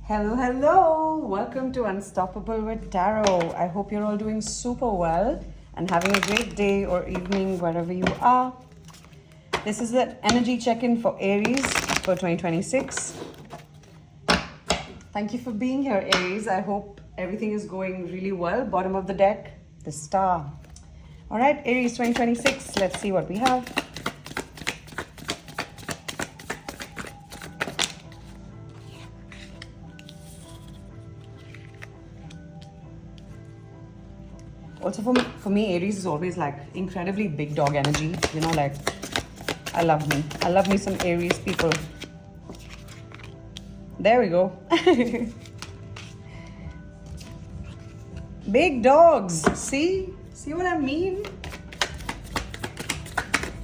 Hello, hello! Welcome to Unstoppable with Tarot. I hope you're all doing super well and having a great day or evening wherever you are. This is an energy check-in for Aries for 2026. Thank you for being here, Aries. I hope everything is going really well. Bottom of the deck, the star. All right, Aries 2026. Let's see what we have. Also for me, Aries is always like incredibly big dog energy. You know, like, I love me. I love me some Aries people. There we go. Big dogs. See? See what I mean?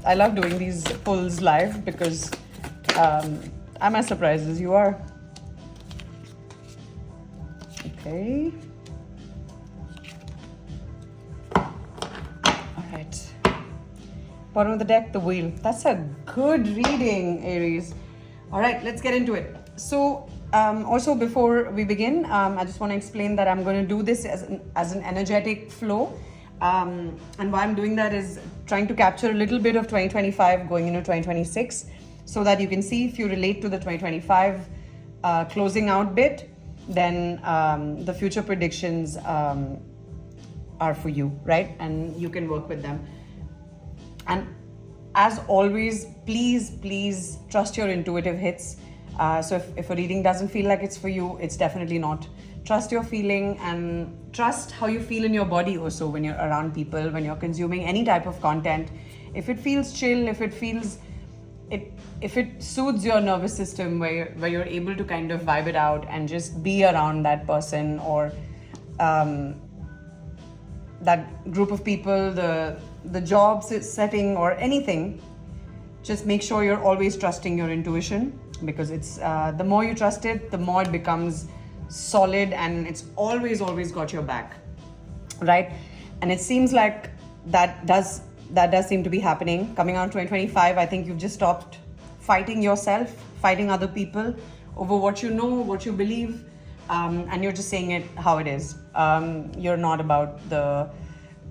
I love doing these pulls live because I'm as surprised as you are. Okay. Bottom of the deck, the wheel. That's a good reading, Aries. All right, let's get into it. So, also before we begin, I just want to explain that I'm going to do this as an energetic flow. And why I'm doing that is trying to capture a little bit of 2025 going into 2026 so that you can see if you relate to the 2025 closing out bit, then the future predictions are for you, right? And you can work with them. And as always, please trust your intuitive hits. So if a reading doesn't feel like it's for you, it's definitely not. Trust your feeling and trust how you feel in your body also when you're around people, when you're consuming any type of content. If it feels chill, if it soothes your nervous system where you're able to kind of vibe it out and just be around that person or that group of people, the job setting or anything, just make sure you're always trusting your intuition, because it's the more you trust it, the more it becomes solid and it's always got your back, right? And it seems like that does seem to be happening. Coming out 2025, I think you've just stopped fighting yourself, fighting other people over what you know, what you believe, and you're just saying it how it is. You're not about the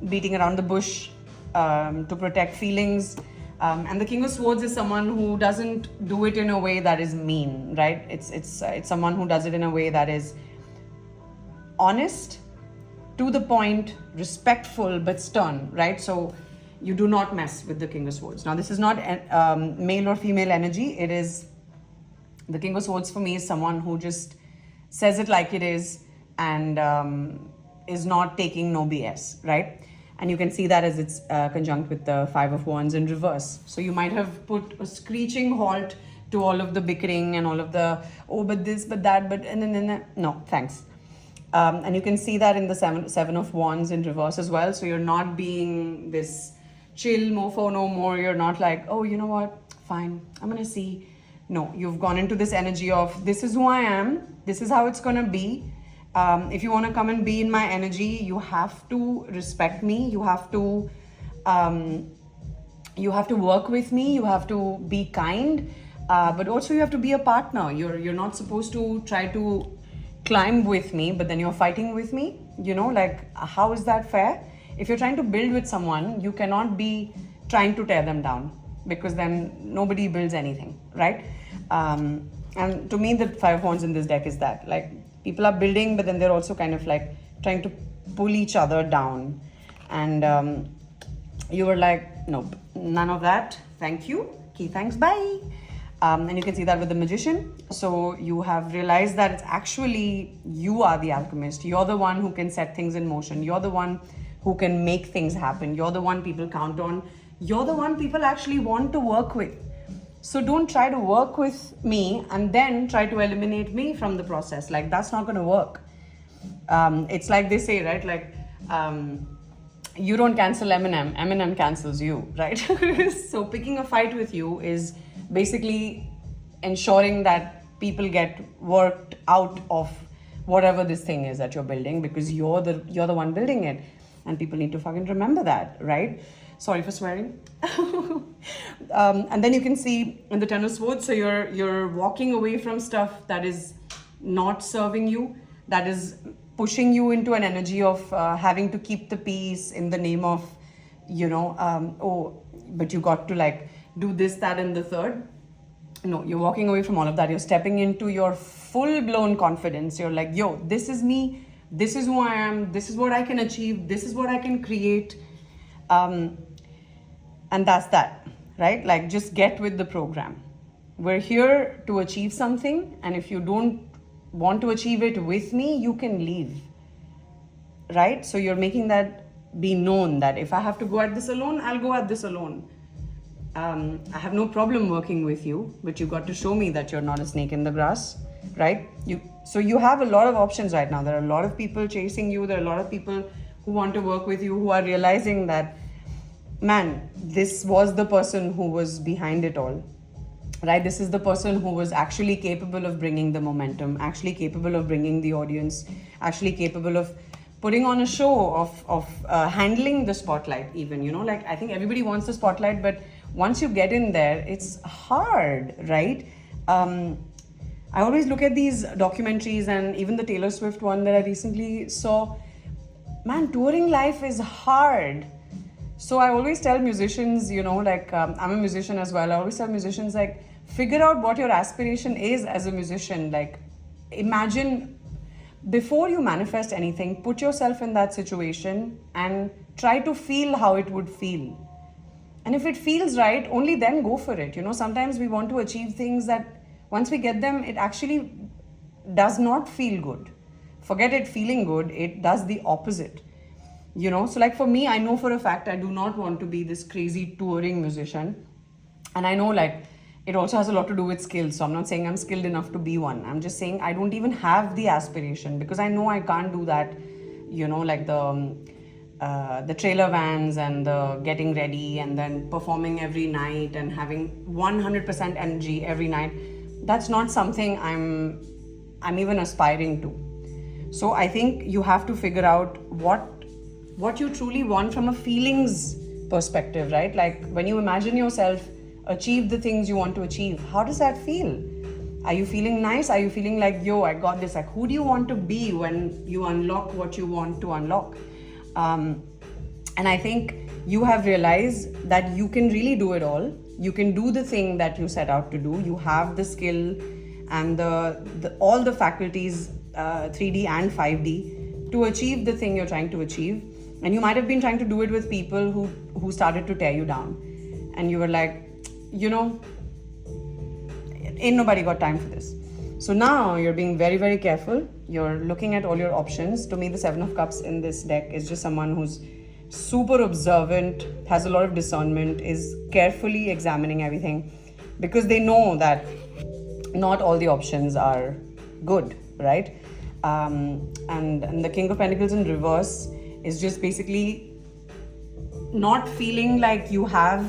beating around the bush to protect feelings. And the King of Swords is someone who doesn't do it in a way that is mean, right? It's someone who does it in a way that is honest, to the point, respectful, but stern, right? So you do not mess with the King of Swords. Now, this is not male or female energy. It is, the King of Swords for me is someone who just says it like it is and is not taking no BS, right? And you can see that as it's conjunct with the Five of Wands in reverse. So you might have put a screeching halt to all of the bickering and all of the, oh, but this, but that, but, no, thanks. And you can see that in the Seven of Wands in reverse as well. So you're not being this chill mofo no more. You're not like, oh, you know what, fine, I'm going to see. No, you've gone into this energy of, this is who I am, this is how it's going to be. If you want to come and be in my energy, you have to respect me. You have to work with me. You have to be kind, but also you have to be a partner. You're not supposed to try to climb with me, but then you're fighting with me. You know, like, how is that fair? If you're trying to build with someone, you cannot be trying to tear them down, because then nobody builds anything, right? And to me, the Five of Wands in this deck is that, like, people are building, but then they're also kind of like trying to pull each other down. And you were like, nope, none of that. Thank you. Key thanks, bye. And you can see that with the Magician. So you have realized that it's actually, you are the alchemist. You're the one who can set things in motion. You're the one who can make things happen. You're the one people count on. You're the one people actually want to work with. So don't try to work with me and then try to eliminate me from the process. Like, that's not going to work. It's like they say, right? Like, you don't cancel Eminem, Eminem cancels you, right? So picking a fight with you is basically ensuring that people get worked out of whatever this thing is that you're building, because you're the one building it, and people need to fucking remember that, right? Sorry for swearing. And then you can see in the Ten of Swords, so you're walking away from stuff that is not serving you, that is pushing you into an energy of having to keep the peace in the name of, oh, but you got to like do this, that, and the third. No, you're walking away from all of that. You're stepping into your full-blown confidence. You're like, yo, this is me. This is who I am. This is what I can achieve. This is what I can create. And that's that, right? Like, just get with the program. We're here to achieve something. And if you don't want to achieve it with me, you can leave, right? So you're making that be known that if I have to go at this alone, I'll go at this alone. I have no problem working with you, but you got to show me that you're not a snake in the grass, right? So you have a lot of options right now. There are a lot of people chasing you. There are a lot of people who want to work with you, who are realizing that, man, this was the person who was behind it all, right? This is the person who was actually capable of bringing the momentum, actually capable of bringing the audience, actually capable of putting on a show, of handling the spotlight even, like I think everybody wants the spotlight, but once you get in there, it's hard, right? I always look at these documentaries and even the Taylor Swift one that I recently saw. Man, touring life is hard. So I always tell musicians, like I'm a musician as well. I always tell musicians, like, figure out what your aspiration is as a musician. Like, imagine, before you manifest anything, put yourself in that situation and try to feel how it would feel. And if it feels right, only then go for it. Sometimes we want to achieve things that once we get them, it actually does not feel good. Forget it feeling good, it does the opposite. So like for me, I know for a fact I do not want to be this crazy touring musician. And I know like it also has a lot to do with skills. So I'm not saying I'm skilled enough to be one. I'm just saying I don't even have the aspiration because I know I can't do that, like the trailer vans and the getting ready and then performing every night and having 100% energy every night. That's not something I'm even aspiring to. So I think you have to figure out what you truly want from a feelings perspective, right? Like when you imagine yourself achieve the things you want to achieve, how does that feel? Are you feeling nice? Are you feeling like, yo, I got this? Like, who do you want to be when you unlock what you want to unlock? And I think you have realized that you can really do it all. You can do the thing that you set out to do. You have the skill and all the faculties, 3D and 5D, to achieve the thing you're trying to achieve. And you might have been trying to do it with people who started to tear you down. And you were like, ain't nobody got time for this. So now you're being very, very careful. You're looking at all your options. To me, the 7 of Cups in this deck is just someone who's super observant, has a lot of discernment, is carefully examining everything because they know that not all the options are good, right? And the King of Pentacles in reverse is just basically not feeling like you have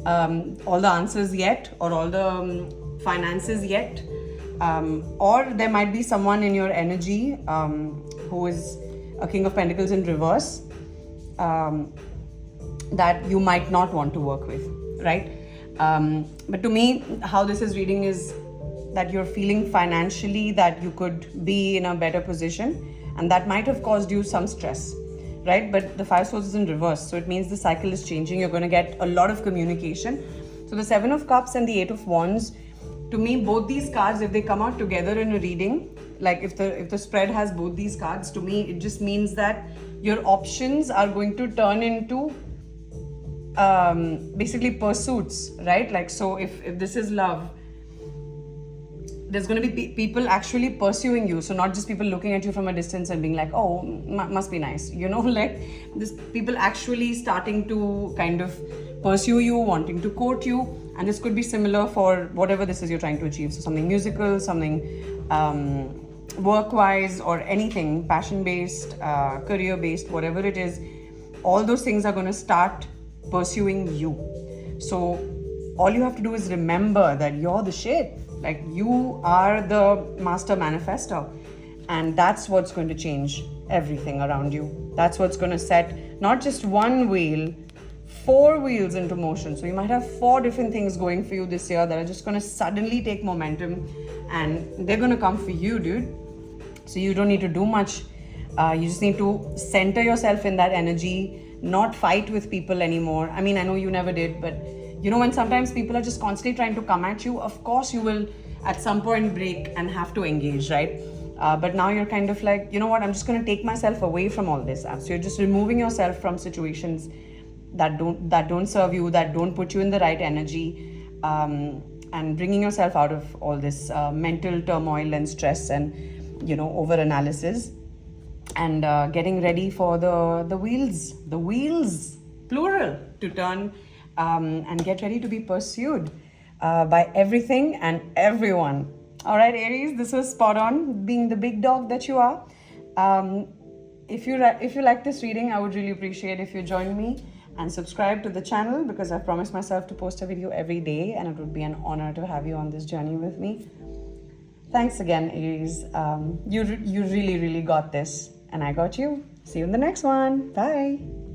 all the answers yet or all the finances yet. Or there might be someone in your energy who is a King of Pentacles in reverse that you might not want to work with, right? But to me, how this is reading is that you're feeling financially that you could be in a better position, and that might have caused you some stress, right? But the 5 of Swords is in reverse, so it means the cycle is changing. You're going to get a lot of communication. So the 7 of Cups and the 8 of Wands, to me, both these cards, if they come out together in a reading, like if the spread has both these cards, to me, it just means that your options are going to turn into basically pursuits, right? Like, so if this is love, there's going to be people actually pursuing you. So not just people looking at you from a distance and being like, oh, must be nice, like this people actually starting to kind of pursue you, wanting to court you. And this could be similar for whatever this is you're trying to achieve. So something musical, something work-wise, or anything passion-based, career-based, whatever it is, all those things are going to start pursuing you. So all you have to do is remember that you're the shit. Like, you are the master manifestor. And that's what's going to change everything around you. That's what's going to set not just one wheel, 4 wheels into motion. So you might have 4 different things going for you this year that are just going to suddenly take momentum, and they're going to come for you, dude. So you don't need to do much. You just need to center yourself in that energy, not fight with people anymore. I mean, I know you never did, but you know, when sometimes people are just constantly trying to come at you, of course you will at some point break and have to engage, right? But now you're kind of like, you know what, I'm just going to take myself away from all this. So you're just removing yourself from situations that don't serve you, that don't put you in the right energy, and bringing yourself out of all this mental turmoil and stress and, you know, over analysis, and getting ready for the wheels plural to turn, and get ready to be pursued by everything and everyone. All right, Aries, this was spot on, being the big dog that you are. If you like this reading, I would really appreciate if you join me and subscribe to the channel, because I've promised myself to post a video every day, and it would be an honor to have you on this journey with me. Thanks again, Aries. You really got this, and I got you. See you in the next one. Bye.